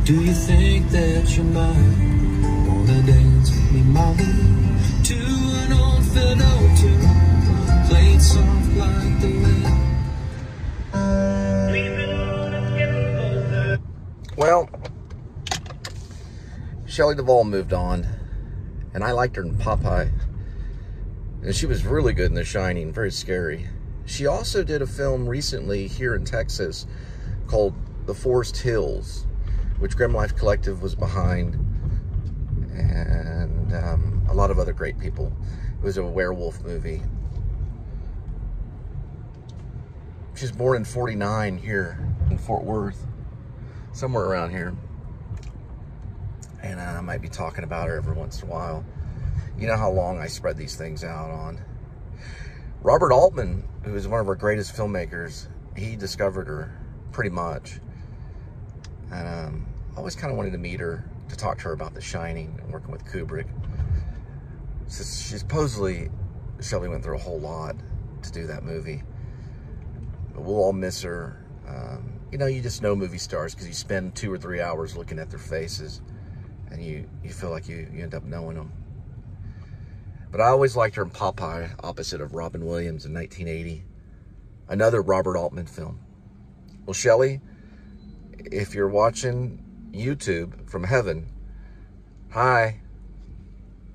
Do you think that you might wanna dance with me, Molly? To an old fiddle tune, played soft like the wind. Well, Shelly Duvall moved on, and I liked her in Popeye. And she was really good in The Shining, very scary. She also did a film recently here in Texas called The Forest Hills, which Grim Life Collective was behind, and a lot of other great people. It was a werewolf movie. She was born in '49 here in Fort Worth, somewhere around here. And I might be talking about her every once in a while. You know how long I spread these things out on. Robert Altman, who is one of our greatest filmmakers, he discovered her pretty much. And I always kind of wanted to meet her, to talk to her about The Shining and working with Kubrick. So she supposedly, Shelly went through a whole lot to do that movie. But we'll all miss her. You know, you just know movie stars because you spend 2 or 3 hours looking at their faces, and you feel like you end up knowing them. But I always liked her in Popeye, opposite of Robin Williams in 1980. Another Robert Altman film. Well, Shelly, if you're watching YouTube from heaven, hi.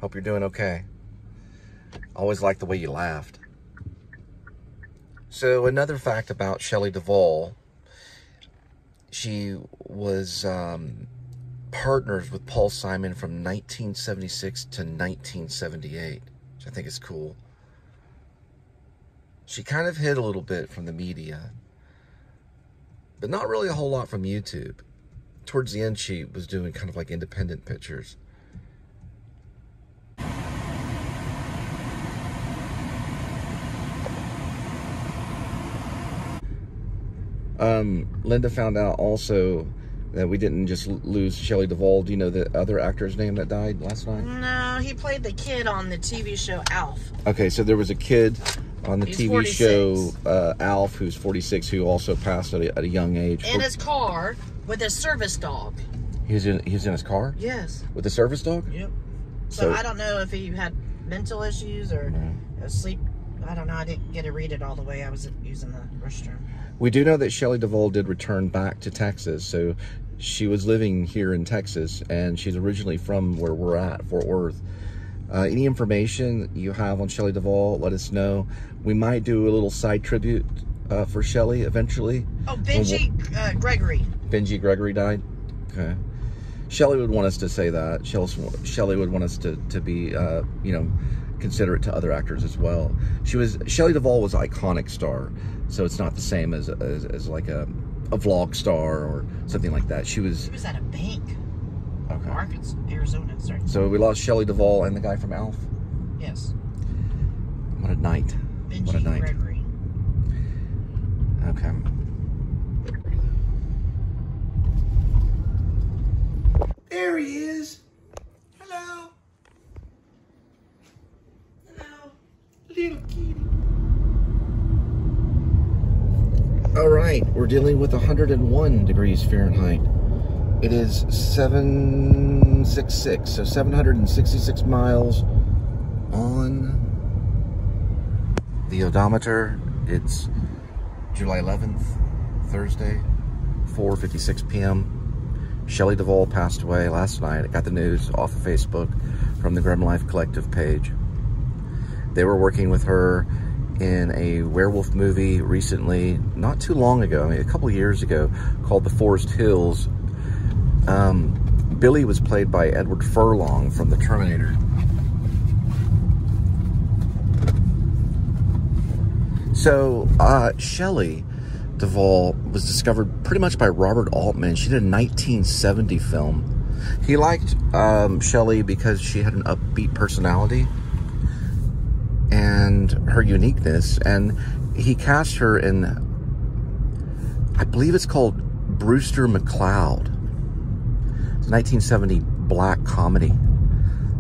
Hope you're doing okay. Always liked the way you laughed. So another fact about Shelly Duvall, she was partners with Paul Simon from 1976 to 1978, which I think is cool. She kind of hid a little bit from the media, but not really a whole lot from YouTube. Towards the end, she was doing kind of like independent pictures. Linda found out also that we didn't just lose Shelly Duvall. Do you know the other actor's name that died last night? No, he played the kid on the TV show Alf. Okay, so there was a kid on the He's TV 46. show Alf, who's 46, who also passed at a young age. In his car with a service dog. He's in his car? Yes. With a service dog? Yep. So I don't know if he had mental issues or sleep. I don't know. I didn't get to read it all the way. I was using the restroom. We do know that Shelly Duvall did return back to Texas, so she was living here in Texas, and she's originally from where we're at, Fort Worth. Any information you have on Shelly Duvall, let us know. We might do a little side tribute for Shelly eventually. Oh, Benji Gregory. Benji Gregory died? Okay. Shelly would want us to say that. Shelly would want us to be, you know, considerate to other actors as well. Shelly Duvall was an iconic star, so it's not the same as like a vlog star or something like that. She was at a bank. Okay. Arkansas, Arizona, sorry. So we lost Shelly Duvall and the guy from Alf? Yes. What a night. Benji What a night. Gregory. Okay. There he is. Hello. Hello. Little kitty. All right, we're dealing with 101 degrees Fahrenheit. It is 766, so 766 miles on the odometer. It's July 11th, Thursday, 4:56 p.m. Shelly Duvall passed away last night. I got the news off of Facebook from the Grim Life Collective page. They were working with her in a werewolf movie recently, not too long ago, I mean, a couple years ago, called The Forest Hills. Billy was played by Edward Furlong from The Terminator. So, Shelly Duvall was discovered pretty much by Robert Altman. She did a 1970 film. He liked Shelly because she had an upbeat personality and her uniqueness, and he cast her in, I believe it's called Brewster McCloud. It's a 1970 black comedy.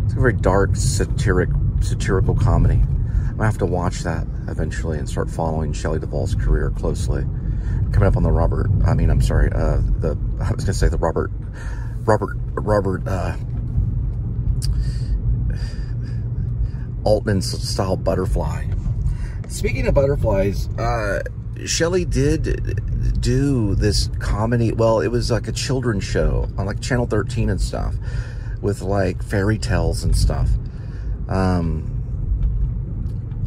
It's a very dark, satirical comedy. I'm gonna have to watch that eventually and start following Shelly Duvall's career closely. Coming up on the I was gonna say the Robert Altman style butterfly. Speaking of butterflies, Shelly did do this comedy. Well, it was like a children's show on like Channel 13 and stuff, with like fairy tales and stuff.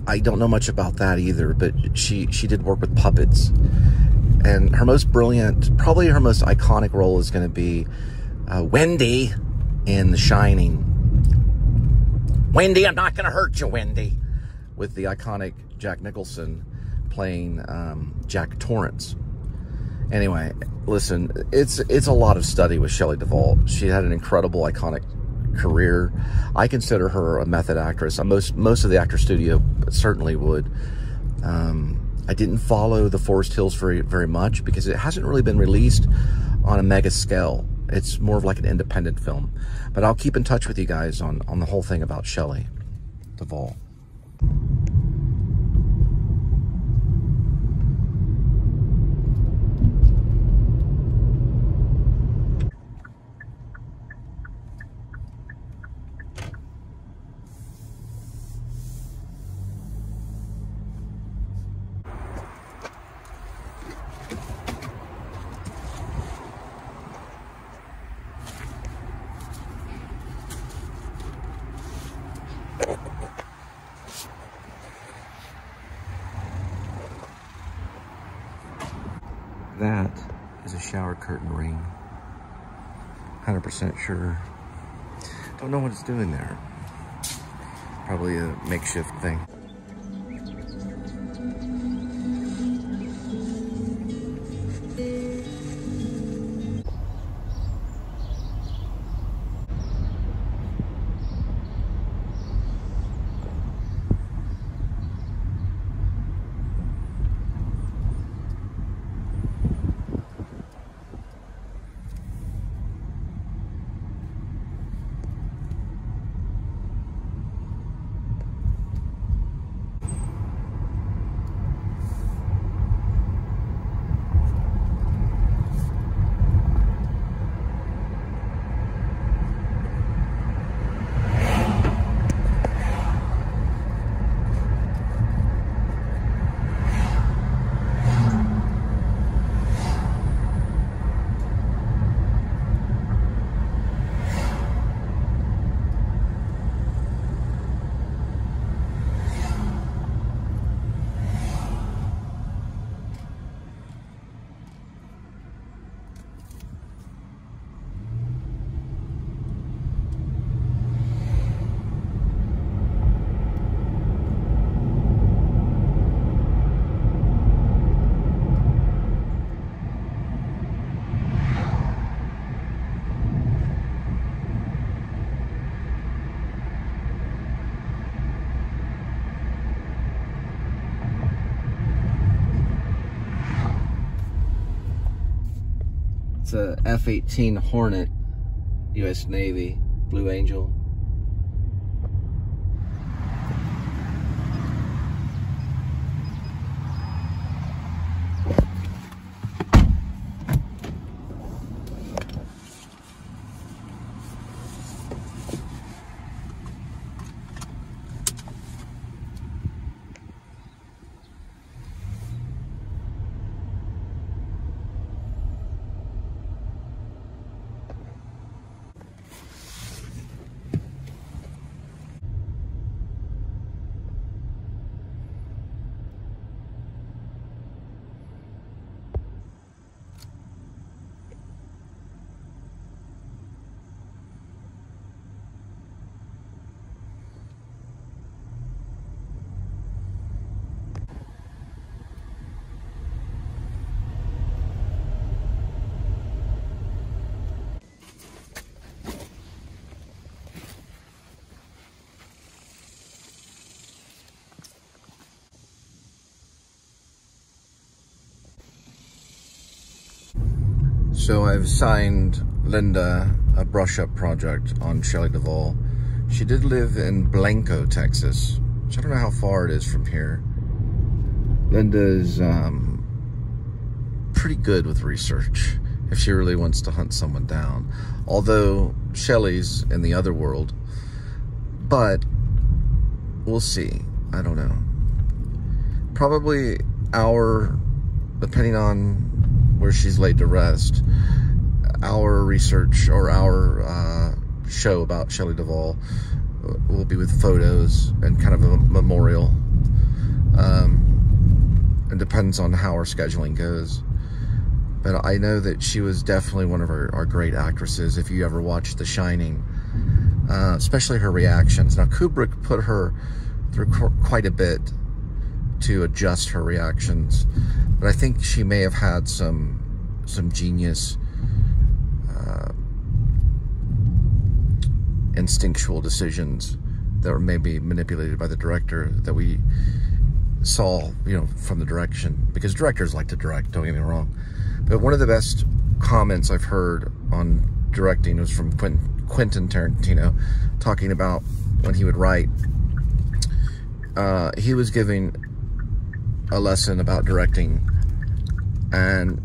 I don't know much about that either, but she did work with puppets. And her most brilliant, probably her most iconic role is going to be Wendy in The Shining. Wendy, I'm not going to hurt you, Wendy. With the iconic Jack Nicholson playing Jack Torrance. Anyway, listen, it's a lot of study with Shelly Duvall. She had an incredible, iconic career. I consider her a method actress. Most of the actor studio certainly would. I didn't follow The Forest Hills very much because it hasn't really been released on a mega scale. It's more of like an independent film. But I'll keep in touch with you guys on the whole thing about Shelly Duvall. That is a shower curtain ring. 100% sure. Don't know what it's doing there. Probably a makeshift thing. It's a F-18 Hornet, U.S. Navy, Blue Angel. So I've signed Linda a brush-up project on Shelly Duvall. She did live in Blanco, Texas, which I don't know how far it is from here. Linda's pretty good with research if she really wants to hunt someone down. Although Shelly's in the other world, but we'll see. I don't know. Probably depending on where she's laid to rest, our research or our show about Shelly Duvall will be with photos and kind of a memorial. It depends on how our scheduling goes. But I know that she was definitely one of our great actresses. If you ever watched The Shining, especially her reactions. Now, Kubrick put her through quite a bit to adjust her reactions, but I think she may have had some genius instinctual decisions that were maybe manipulated by the director that we saw, you know, from the direction, because directors like to direct, don't get me wrong. But one of the best comments I've heard on directing was from Quentin Tarantino, talking about when he would write. He was giving a lesson about directing, and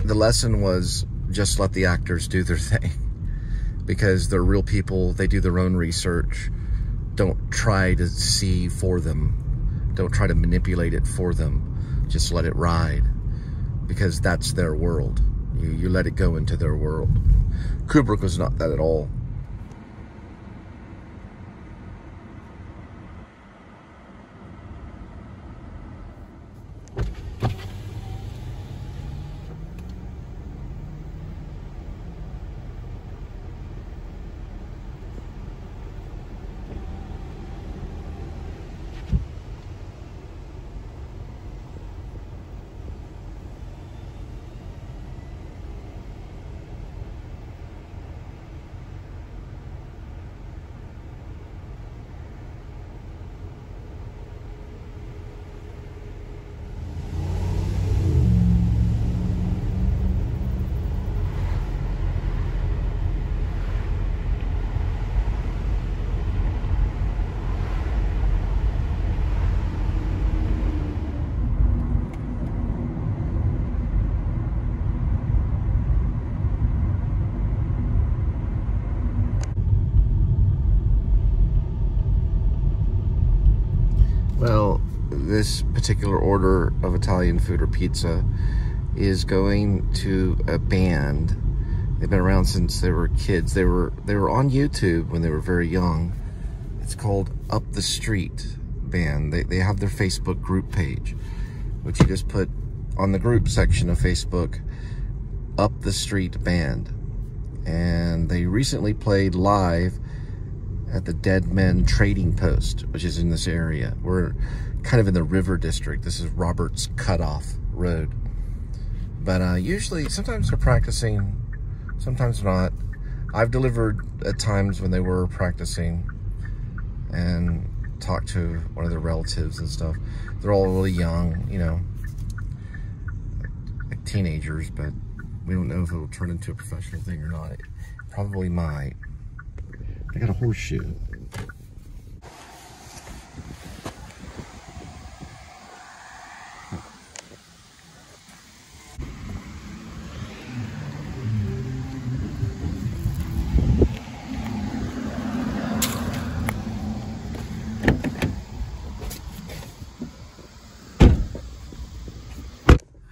the lesson was just let the actors do their thing, because they're real people. They do their own research. Don't try to see for them. Don't try to manipulate it for them. Just let it ride, because that's their world. You let it go into their world. Kubrick was not that at all. Well, this particular order of Italian food or pizza is going to a band. They've been around since they were kids. They were on YouTube when they were very young. It's called Up the Street Band. They have their Facebook group page, which you just put on the group section of Facebook, Up the Street Band. And they recently played live at the Dead Men Trading Post, which is in this area. We're kind of in the River District. This is Roberts Cutoff Road. But usually, sometimes they're practicing, sometimes not. I've delivered at times when they were practicing and talked to one of their relatives and stuff. They're all really young, you know, like teenagers, but we don't know if it'll turn into a professional thing or not. It probably might. I got a horseshoe.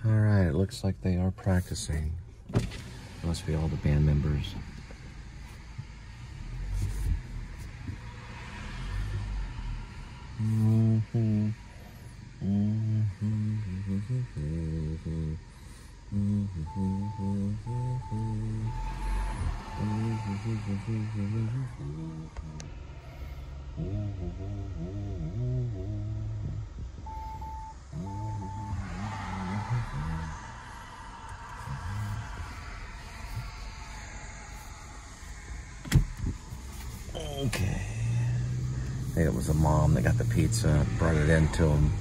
All right, it looks like they are practicing. Must be all the band members. Okay. I think it was a mom that got the pizza, brought it in to them.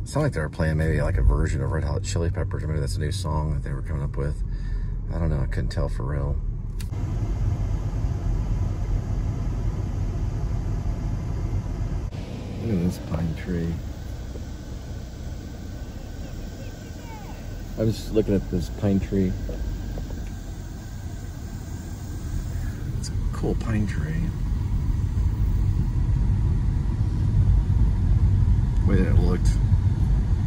It sounded like they were playing maybe like a version of Red Hot Chili Peppers, or maybe that's a new song that they were coming up with. I don't know, I couldn't tell for real. Look at this pine tree. I was looking at this pine tree Cool pine tree. The way that it looked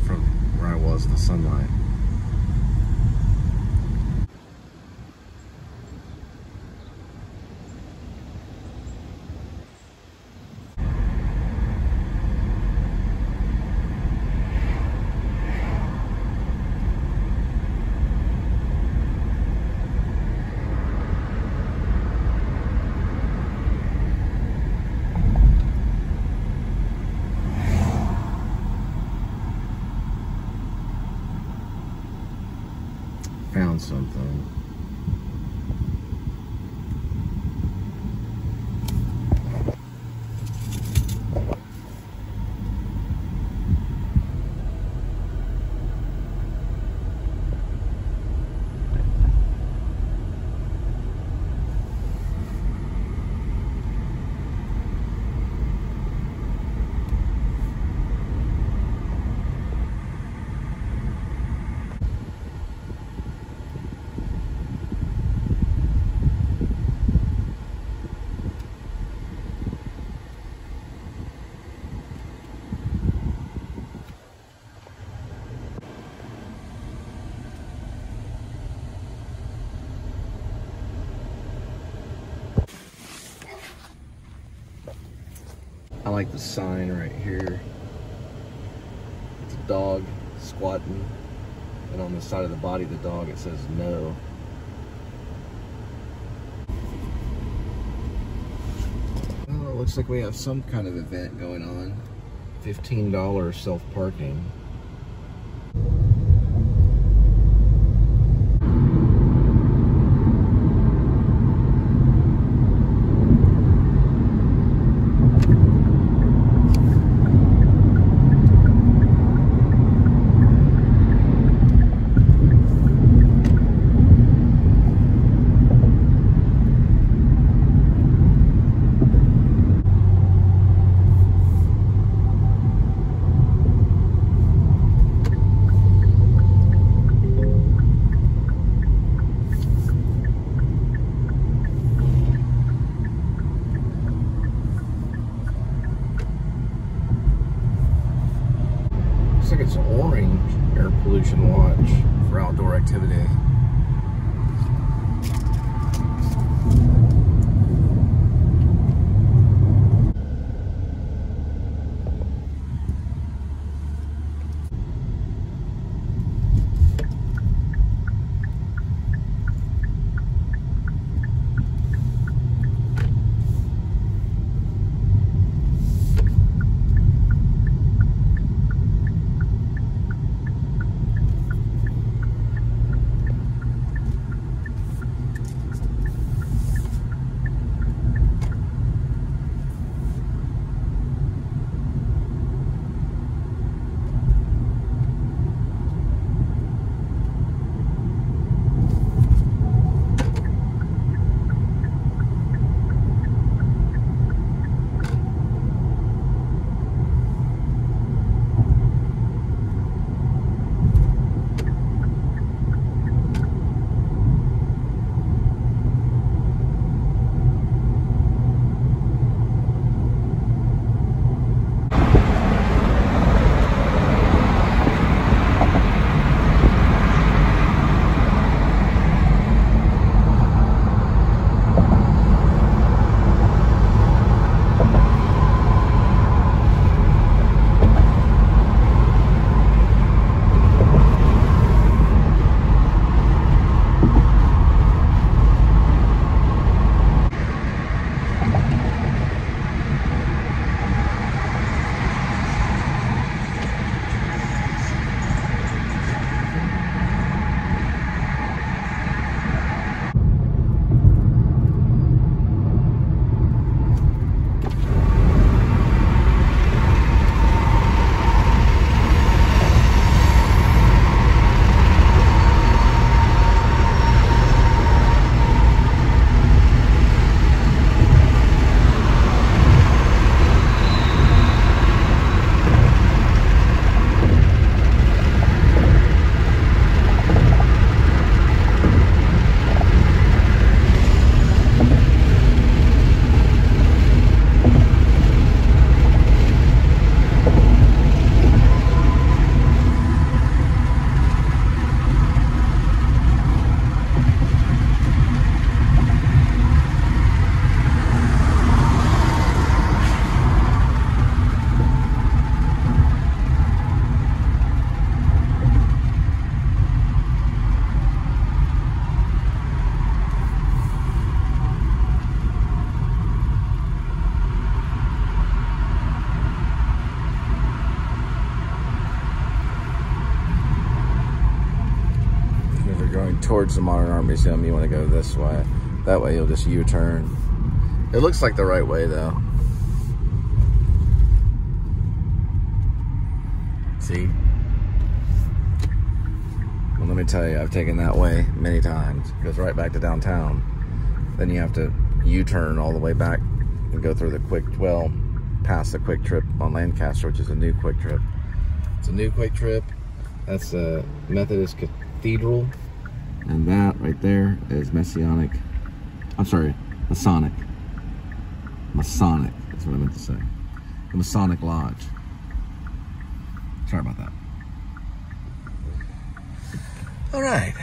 from where I was in the sunlight. Found something. I like the sign right here. It's a dog squatting, and on the side of the body of the dog it says no. Well, it looks like we have some kind of event going on. $15 self-parking. Looks like it's orange air pollution watch for outdoor activity. towards the Modern Art Museum, you want to go this way. That way you'll just U-turn. It looks like the right way though. See? Well, let me tell you, I've taken that way many times. It goes right back to downtown. Then you have to U-turn all the way back and go through the past the Quick Trip on Lancaster, which is a new Quick Trip. It's a new Quick Trip. That's a Methodist Cathedral. And that right there is Masonic. Masonic. Masonic, that's what I meant to say. The Masonic Lodge. Sorry about that. All right.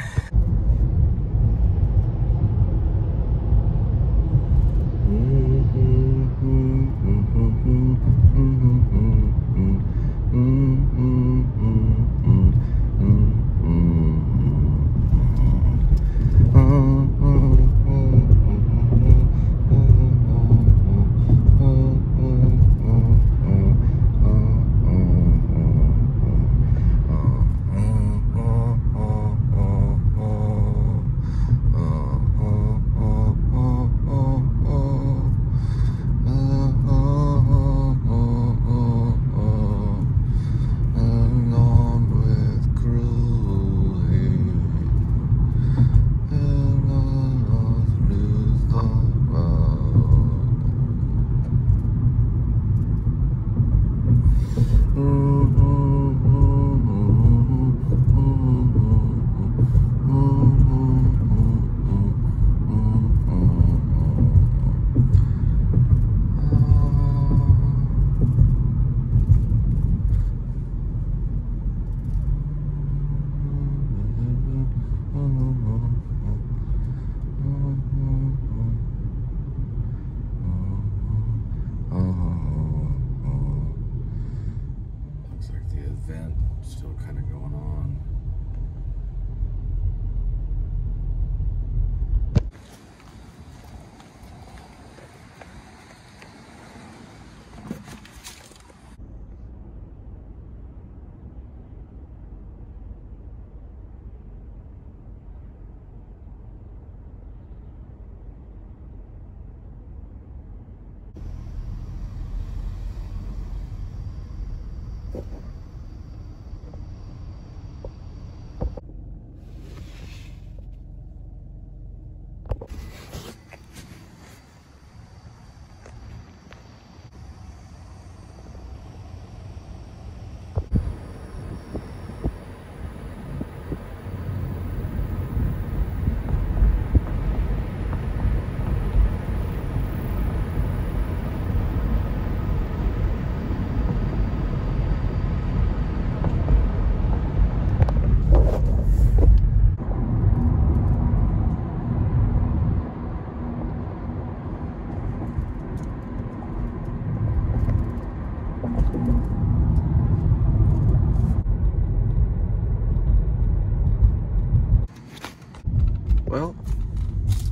Well,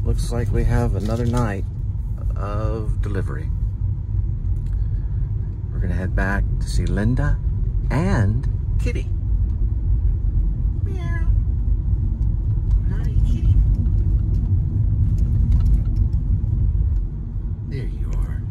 looks like we have another night of delivery. We're gonna head back to see Linda and Kitty. Meow. Hi, Kitty. There you are.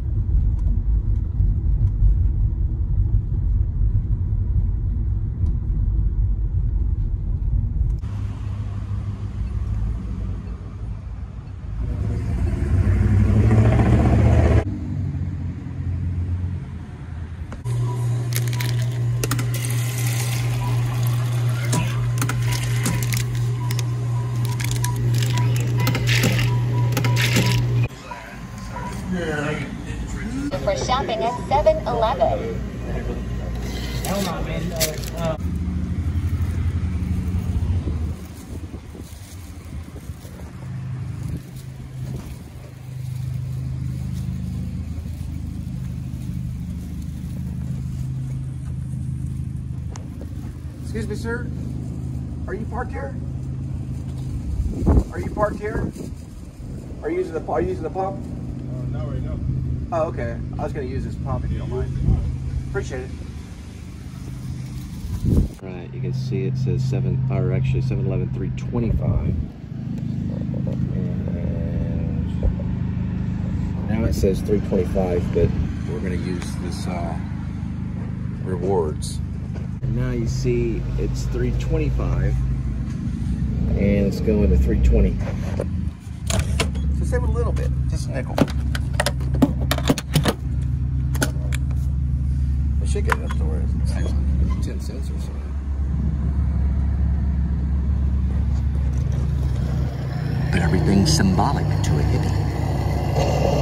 For shopping at 7-Eleven. Excuse me, sir. Are you parked here? Are you parked here? Are you using the pump? No, right now. Oh, okay. I was going to use this pump if you don't mind. Appreciate it. Right, you can see it says 7-Eleven 325. it says $3.25, but we're gonna use this rewards. And now you see it's $3.25, and it's going to $3.20. So save a little bit, just a nickel. I should get it up to where it's 10 cents or so. But everything's symbolic to a hippie.